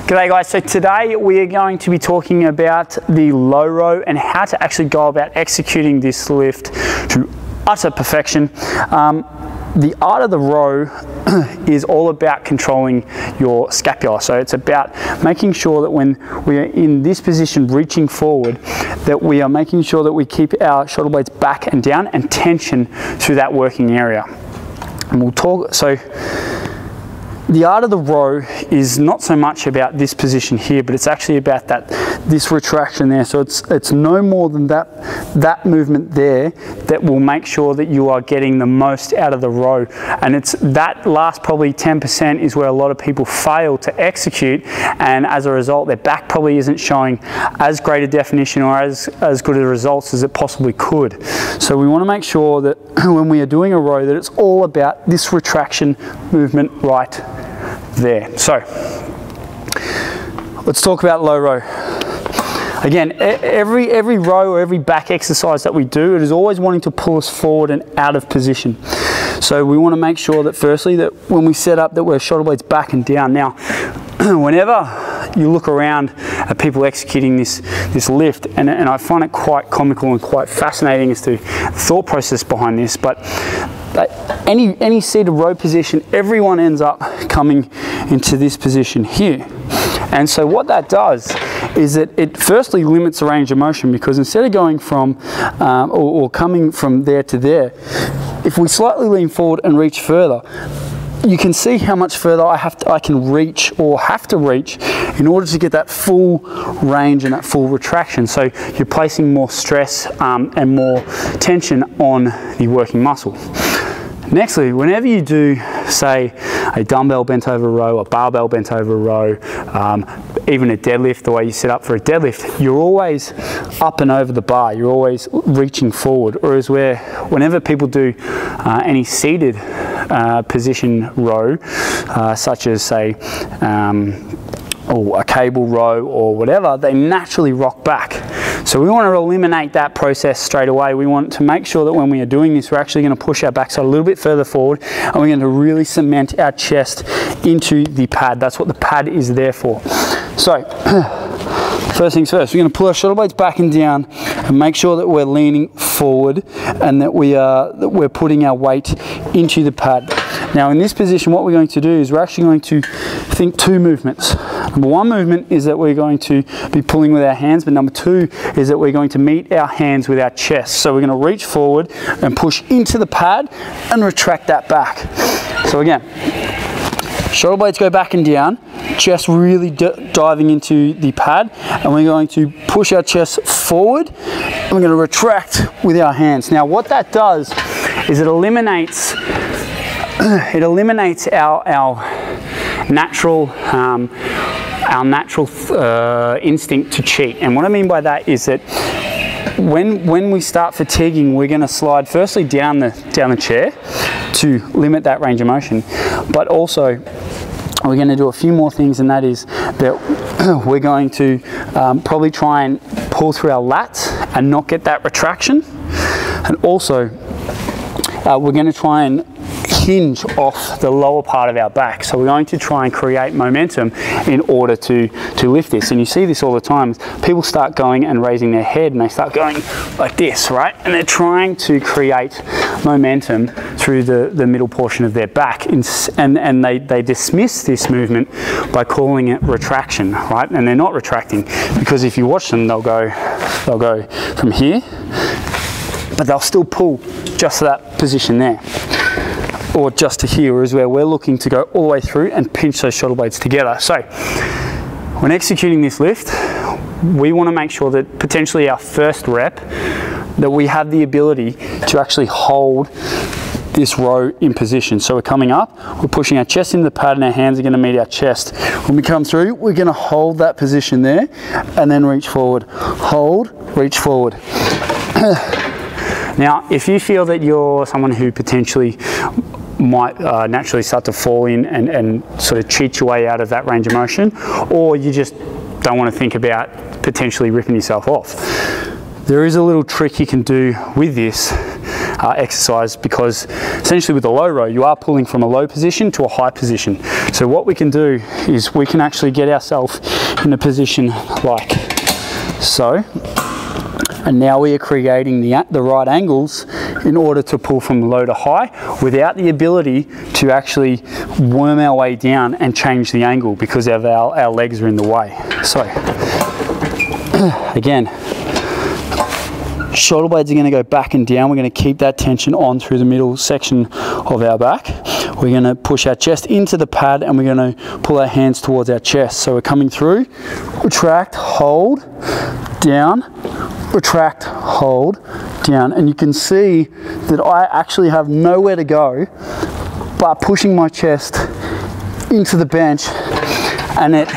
G'day guys, so today we are going to be talking about the low row and how to actually go about executing this lift to utter perfection. The art of the row is all about controlling your scapula. So it's about making sure that when we are in this position reaching forward, that we are making sure that we keep our shoulder blades back and down and tension through that working area. And we'll talk, so the art of the row is not so much about this position here, but it's actually about this retraction there. So it's no more than that movement there that will make sure that you are getting the most out of the row. And it's that last probably 10% is where a lot of people fail to execute, and as a result their back probably isn't showing as great a definition or as good a results as it possibly could. So we want to make sure that when we are doing a row that it's all about this retraction movement right there. So let's talk about low row. Again, every row or every back exercise that we do, it is always wanting to pull us forward and out of position. So we want to make sure that firstly that when we set up that we're shoulder blades back and down. Now, whenever you look around at people executing this lift, and I find it quite comical and quite fascinating as to the thought process behind this, but any seated row position, everyone ends up coming into this position here. And so what that does is that it firstly limits the range of motion, because instead of going from or coming from there to there, if we slightly lean forward and reach further, you can see how much further I can reach or have to reach in order to get that full range and that full retraction. So you're placing more stress and more tension on the working muscle. Nextly, whenever you do, say, a dumbbell bent over row, a barbell bent over row, even a deadlift, the way you set up for a deadlift, you're always up and over the bar, you're always reaching forward. Whereas whenever people do any seated position row, such as say or a cable row or whatever, they naturally rock back. So we want to eliminate that process straight away. We want to make sure that when we are doing this, we're actually going to push our backside a little bit further forward, and we're going to really cement our chest into the pad. That's what the pad is there for. So first things first, we're going to pull our shoulder blades back and down and make sure that we're leaning forward and that we're putting our weight into the pad. Now in this position, what we're going to do is we're actually going to think two movements. Number one movement is that we're going to be pulling with our hands, but number two is that we're going to meet our hands with our chest. So we're going to reach forward and push into the pad and retract that back. So again, shoulder blades go back and down, chest really diving into the pad, and we're going to push our chest forward and we're going to retract with our hands. Now what that does is it eliminates our natural instinct to cheat. And what I mean by that is that when we start fatiguing, we're going to slide firstly down the chair to limit that range of motion, but also we're going to do a few more things, and that is that we're going to probably try and pull through our lats and not get that retraction, and also we're going to try and hinge off the lower part of our back. So we're going to try and create momentum in order to lift this. And you see this all the time. People start going and raising their head and they start going like this, right? And they're trying to create momentum through the middle portion of their back, and they dismiss this movement by calling it retraction, right? And they're not retracting, because if you watch them, they'll go from here, but they'll still pull just to that position there, or just to here, is where we're looking to go all the way through and pinch those shoulder blades together. So when executing this lift, we want to make sure that potentially our first rep, that we have the ability to actually hold this row in position. So we're coming up, we're pushing our chest into the pad, and our hands are going to meet our chest. When we come through, we're going to hold that position there and then reach forward. Hold, reach forward. Now, if you feel that you're someone who potentially might naturally start to fall in and sort of cheat your way out of that range of motion, or you just don't want to think about potentially ripping yourself off, there is a little trick you can do with this, exercise, because essentially with the low row, you are pulling from a low position to a high position. So what we can do is we can actually get ourselves in a position like so. And now we are creating the right angles in order to pull from low to high without the ability to actually worm our way down and change the angle because of our legs are in the way. So again, shoulder blades are going to go back and down. We're going to keep that tension on through the middle section of our back. We're going to push our chest into the pad and we're going to pull our hands towards our chest. So we're coming through, retract, hold, down, retract, hold, down. And you can see that I actually have nowhere to go but pushing my chest into the bench, and it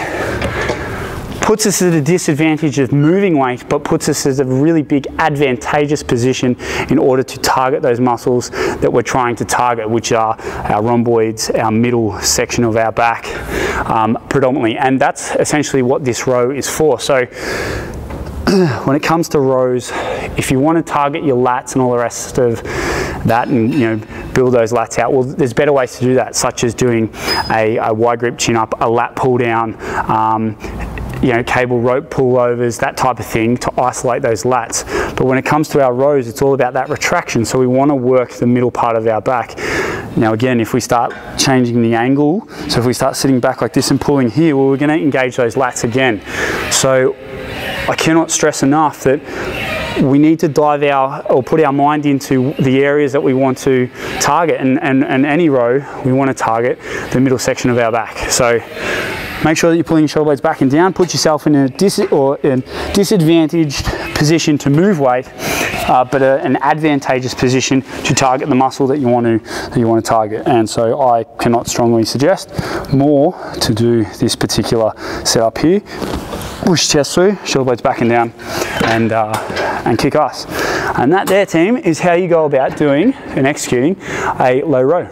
puts us at a disadvantage of moving weight, but puts us as a really big advantageous position in order to target those muscles that we're trying to target, which are our rhomboids, our middle section of our back predominantly. And that's essentially what this row is for. So when it comes to rows, if you want to target your lats and all the rest of that and, you know, build those lats out, well, there's better ways to do that, such as doing a wide grip chin up, a lat pull down, you know, cable rope pullovers, that type of thing to isolate those lats. But when it comes to our rows, it's all about that retraction. So we want to work the middle part of our back. Now again, if we start changing the angle, so if we start sitting back like this and pulling here, well, we're going to engage those lats again. So I cannot stress enough that we need to dive or put our mind into the areas that we want to target, and any row we want to target the middle section of our back. So make sure that you're pulling your shoulder blades back and down. Put yourself in a disadvantaged position to move weight, but an advantageous position to target the muscle that you want to target. And so I cannot strongly suggest more to do this particular setup here. Push chest through, shoulder blades back and down, and kick ass. And that there, team, is how you go about doing and executing a low row.